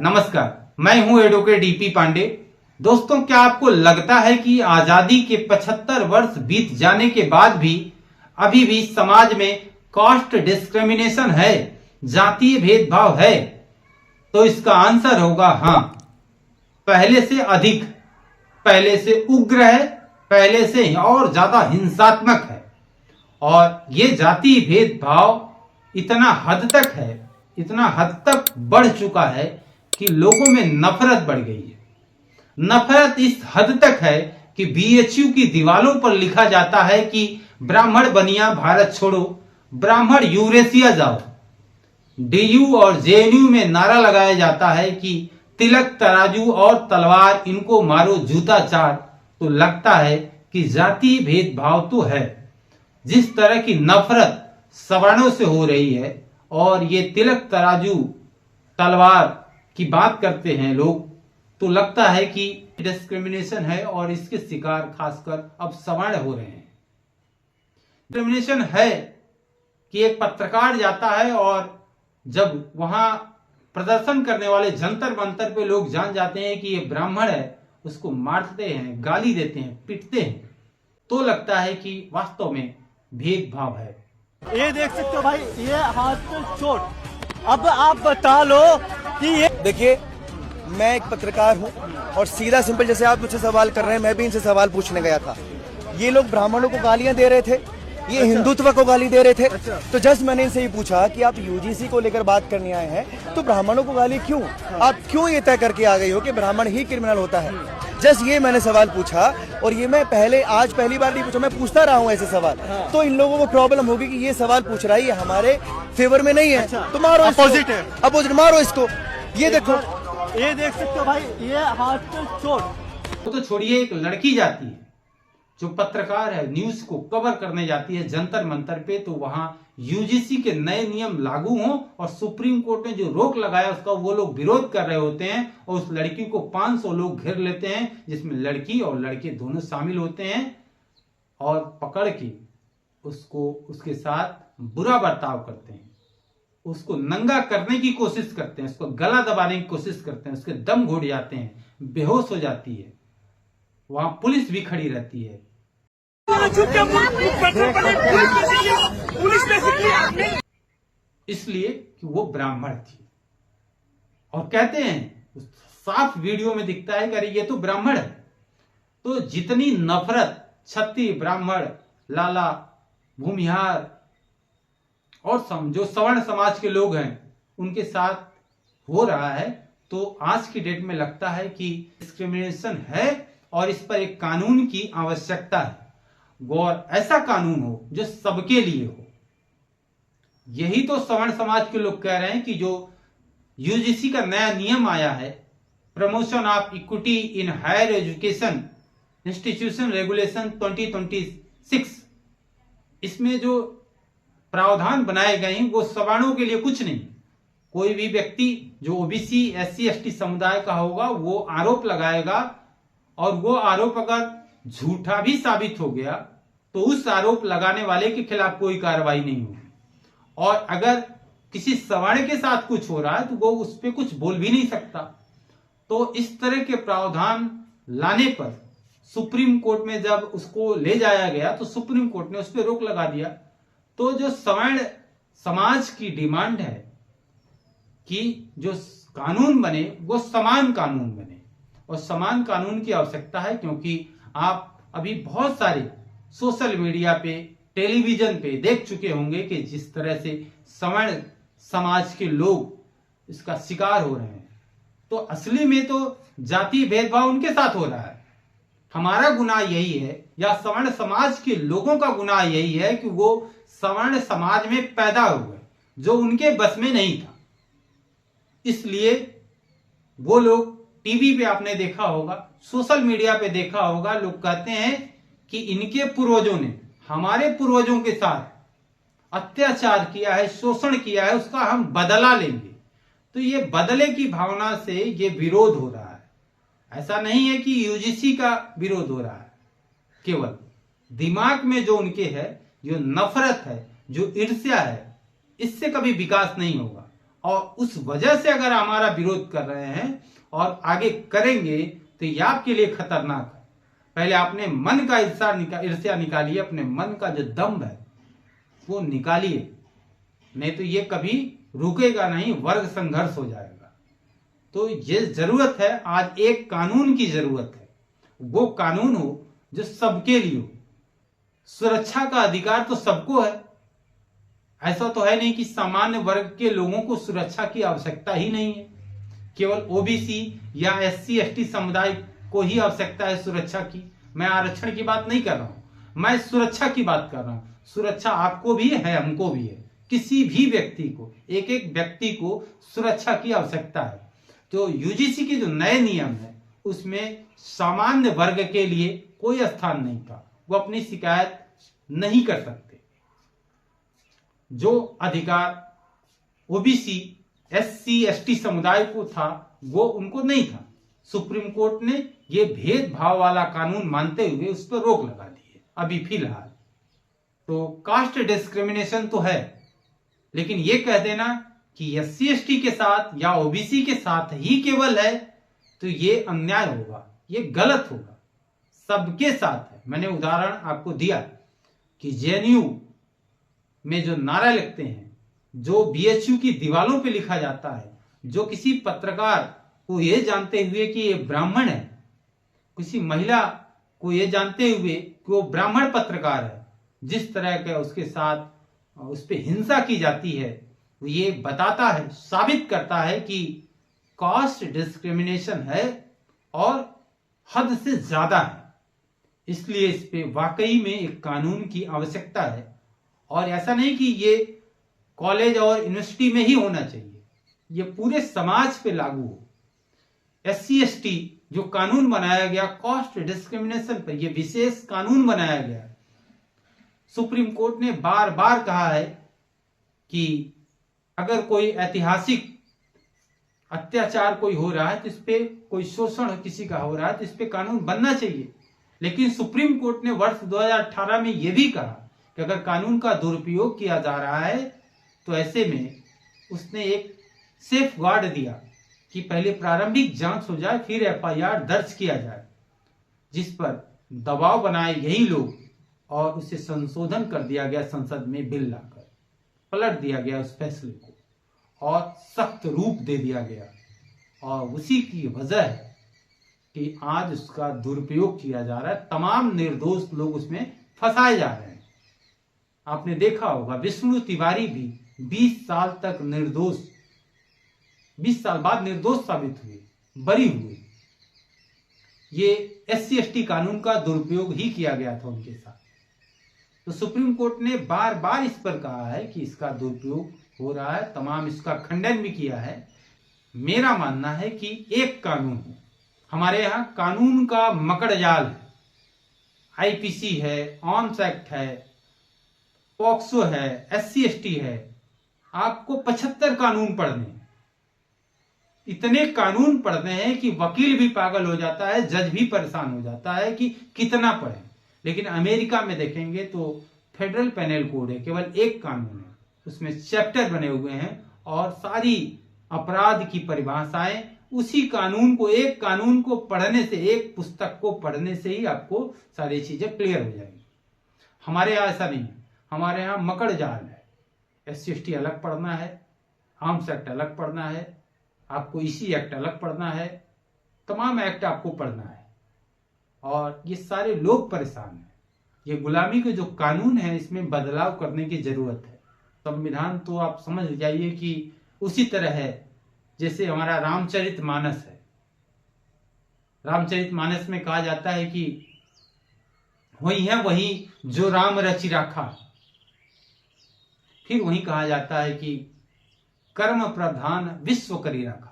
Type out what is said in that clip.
नमस्कार, मैं हूं एडवोकेट डीपी पांडे। दोस्तों, क्या आपको लगता है कि आजादी के 75 वर्ष बीत जाने के बाद भी अभी भी समाज में कास्ट डिस्क्रिमिनेशन है, जातीय भेदभाव है? तो इसका आंसर होगा हाँ। पहले से अधिक, पहले से उग्र है, पहले से और ज्यादा हिंसात्मक है। और ये जातीय भेदभाव इतना हद तक बढ़ चुका है कि लोगों में नफरत बढ़ गई है। नफरत इस हद तक है कि बीएचयू की दीवारों पर लिखा जाता है कि ब्राह्मण बनिया भारत छोड़ो, ब्राह्मण यूरेशिया जाओ। डीयू और जेएनयू में नारा लगाया जाता है कि तिलक तराजू और तलवार इनको मारो जूता चार। तो लगता है कि जातीय भेदभाव तो है। जिस तरह की नफरत सवर्णों से हो रही है और ये तिलक तराजू तलवार की बात करते हैं लोग, तो लगता है कि डिस्क्रिमिनेशन है और इसके शिकार खासकर अब सवर्ण हो रहे हैं। डिस्क्रिमिनेशन है कि एक पत्रकार जाता है और जब वहां प्रदर्शन करने वाले जंतर मंतर पे लोग जान जाते हैं कि ये ब्राह्मण है, उसको मारते हैं, गाली देते हैं, पीटते हैं, तो लगता है कि वास्तव में भेदभाव है। ये देख सकते हो भाई, ये हाथ पे चोट। अब आप बता लो कि ये देखिए, मैं एक पत्रकार हूं और सीधा सिंपल जैसे आप मुझसे सवाल कर रहे हैं, मैं भी इनसे सवाल पूछने गया था। ये लोग ब्राह्मणों को गालियां दे रहे थे, ये हिंदुत्व को गाली दे रहे थे। तो जस्ट मैंने इनसे ही पूछा कि आप यूजीसी को लेकर बात करने आए हैं, तो ब्राह्मणों को गाली क्यों? आप क्यों ये तय करके आ गई हो कि ब्राह्मण ही क्रिमिनल होता है? जस्ट ये मैंने सवाल पूछा, और ये मैं आज पहली बार नहीं पूछा, मैं पूछता रहा हूँ ऐसे सवाल। तो इन लोगों को प्रॉब्लम होगी कि ये सवाल पूछ रहा है, ये हमारे फेवर में नहीं है। तो मारो, अपोजिट है, अपोजिट मारो इसको। ये देखो, ये देख सकते हो भाई, ये हाथ पे चोट। तो छोड़िए, एक लड़की जाती है जो पत्रकार है, न्यूज को कवर करने जाती है जंतर मंतर पे, तो वहां यूजीसी के नए नियम लागू हों और सुप्रीम कोर्ट ने जो रोक लगाया उसका वो लोग विरोध कर रहे होते हैं और उस लड़की को 500 लोग घेर लेते हैं, जिसमें लड़की और लड़के दोनों शामिल होते हैं और पकड़ के उसको उसके साथ बुरा बर्ताव करते हैं, उसको नंगा करने की कोशिश करते हैं, उसको गला दबाने की कोशिश करते हैं, उसके दम घुट जाते हैं, बेहोश हो जाती है। वहां पुलिस भी खड़ी रहती है। इसलिए कि वो ब्राह्मण थी और कहते हैं, साफ वीडियो में दिखता है कि अरे ये तो ब्राह्मण है। तो जितनी नफरत क्षत्रिय, ब्राह्मण, लाला, भूमिहार और जो सवर्ण समाज के लोग हैं उनके साथ हो रहा है, तो आज की डेट में लगता है कि डिस्क्रिमिनेशन है और इस पर एक कानून की आवश्यकता है। और ऐसा कानून हो जो सबके लिए हो। यही तो सवर्ण समाज के लोग कह रहे हैं कि जो यूजीसी का नया नियम आया है, promotion of equity in higher education institution regulation 2026, इसमें जो प्रावधान बनाए गए हैं वो सवर्णों के लिए कुछ नहीं। कोई भी व्यक्ति जो ओबीसी, एससी, एसटी समुदाय का होगा वो आरोप लगाएगा और वो आरोप अगर झूठा भी साबित हो गया तो उस आरोप लगाने वाले के खिलाफ कोई कार्रवाई नहीं होगी। और अगर किसी सवर्ण के साथ कुछ हो रहा है तो वो उस पर कुछ बोल भी नहीं सकता। तो इस तरह के प्रावधान लाने पर सुप्रीम कोर्ट में जब उसको ले जाया गया तो सुप्रीम कोर्ट ने उस पर रोक लगा दिया। तो जो सवर्ण समाज की डिमांड है कि जो कानून बने वो समान कानून बने, और समान कानून की आवश्यकता है क्योंकि आप अभी बहुत सारे सोशल मीडिया पे, टेलीविजन पे देख चुके होंगे कि जिस तरह से सवर्ण समाज के लोग इसका शिकार हो रहे हैं। तो असली में तो जातीय भेदभाव उनके साथ हो रहा है। हमारा गुनाह यही है, या सवर्ण समाज के लोगों का गुनाह यही है कि वो सवर्ण समाज में पैदा हो गए जो उनके बस में नहीं था। इसलिए वो लोग, टीवी पे आपने देखा होगा, सोशल मीडिया पे देखा होगा, लोग कहते हैं कि इनके पूर्वजों ने हमारे पूर्वजों के साथ अत्याचार किया है, शोषण किया है, उसका हम बदला लेंगे। तो ये बदले की भावना से ये विरोध हो रहा है। ऐसा नहीं है कि यूजीसी का विरोध हो रहा है, केवल दिमाग में जो उनके है, जो नफरत है, जो ईर्ष्या है, इससे कभी विकास नहीं होगा। और उस वजह से अगर हमारा विरोध कर रहे हैं और आगे करेंगे तो ये आपके लिए खतरनाक है। पहले अपने मन का ईर्ष्या निकालिए, अपने मन का जो दम्भ है वो निकालिए, नहीं तो ये कभी रुकेगा नहीं, वर्ग संघर्ष हो जाएगा। तो ये जरूरत है, आज एक कानून की जरूरत है, वो कानून हो जो सबके लिए हो। सुरक्षा का अधिकार तो सबको है, ऐसा तो है नहीं कि सामान्य वर्ग के लोगों को सुरक्षा की आवश्यकता ही नहीं है, केवल ओबीसी या एससी एसटी समुदाय को ही आवश्यकता है सुरक्षा की। मैं आरक्षण की बात नहीं कर रहा हूं, मैं सुरक्षा की बात कर रहा हूं। सुरक्षा आपको भी है, हमको भी है, किसी भी व्यक्ति को, एक एक व्यक्ति को सुरक्षा की आवश्यकता है। तो यूजीसी के जो नए नियम है उसमें सामान्य वर्ग के लिए कोई स्थान नहीं था, वो अपनी शिकायत नहीं कर सकते। जो अधिकार ओबीसी एससी एसटी समुदाय को था वो उनको नहीं था। सुप्रीम कोर्ट ने ये भेदभाव वाला कानून मानते हुए उस पर रोक लगा दी है अभी फिलहाल। तो कास्ट डिस्क्रिमिनेशन तो है, लेकिन ये कह देना कि एससी एसटी के साथ या ओबीसी के साथ ही केवल है तो ये अन्याय होगा, ये गलत होगा। सबके साथ है। मैंने उदाहरण आपको दिया कि जेएनयू में जो नारा लिखते हैं, जो बीएचयू की दीवारों पे लिखा जाता है, जो किसी पत्रकार को ये जानते हुए कि ये ब्राह्मण है, किसी महिला को ये जानते हुए कि वो ब्राह्मण पत्रकार है, जिस तरह का उसके साथ उस पर हिंसा की जाती है, वो ये बताता है, साबित करता है कि कास्ट डिस्क्रिमिनेशन है और हद से ज्यादा है। इसलिए इस पे वाकई में एक कानून की आवश्यकता है। और ऐसा नहीं कि ये कॉलेज और यूनिवर्सिटी में ही होना चाहिए, ये पूरे समाज पे लागू हो। एससी एसटी जो कानून बनाया गया कास्ट डिस्क्रिमिनेशन पर, ये विशेष कानून बनाया गया। सुप्रीम कोर्ट ने बार बार कहा है कि अगर कोई ऐतिहासिक अत्याचार कोई हो रहा है तो इस पे, कोई शोषण किसी का हो रहा है तो इस पे कानून बनना चाहिए। लेकिन सुप्रीम कोर्ट ने वर्ष 2018 में यह भी कहा कि अगर कानून का दुरुपयोग किया जा रहा है तो ऐसे में उसने एक सेफ गार्ड दिया कि पहले प्रारंभिक जांच हो जाए, फिर एफआईआर दर्ज किया जाए, जिस पर दबाव बनाए यही लोग, और उसे संशोधन कर दिया गया संसद में बिल लाकर, पलट दिया गया उस फैसले को और सख्त रूप दे दिया गया। और उसी की वजह है कि आज उसका दुरुपयोग किया जा रहा है, तमाम निर्दोष लोग उसमें फंसाए जा रहे हैं। आपने देखा होगा विष्णु तिवारी भी 20 साल तक निर्दोष, 20 साल बाद निर्दोष साबित हुए, बरी हुए। ये एससी एसटी कानून का दुरुपयोग ही किया गया था उनके साथ। तो सुप्रीम कोर्ट ने बार बार इस पर कहा है कि इसका दुरुपयोग हो रहा है, तमाम इसका खंडन भी किया है। मेरा मानना है कि एक कानून हो, हमारे यहाँ कानून का मकड़ जाल है, आईपीसी है, आर्म्स एक्ट है, पॉक्सो है, एससी एसटी है, आपको 75 कानून पढ़ने, इतने कानून पढ़ने हैं कि वकील भी पागल हो जाता है, जज भी परेशान हो जाता है कि कितना पढ़े। लेकिन अमेरिका में देखेंगे तो फेडरल पेनल कोड है, केवल एक कानून है, उसमें चैप्टर बने हुए हैं और सारी अपराध की परिभाषाएं उसी कानून को, एक कानून को पढ़ने से, एक पुस्तक को पढ़ने से ही आपको सारी चीजें क्लियर हो जाएंगी। हमारे यहाँ ऐसा नहीं है, हमारे यहाँ मकड़ जाल है। एससी एसटी अलग पढ़ना है, आर्म्स एक्ट अलग पढ़ना है, आपको इसी एक्ट अलग पढ़ना है, तमाम एक्ट आपको पढ़ना है, और ये सारे लोग परेशान हैं। ये गुलामी के जो कानून है इसमें बदलाव करने की जरूरत है। संविधान तो आप समझ जाइए कि उसी तरह है जैसे हमारा रामचरितमानस है। रामचरितमानस में कहा जाता है कि वही है वही जो राम रचि राखा। फिर वही कहा जाता है कि कर्म प्रधान विश्व करी रखा।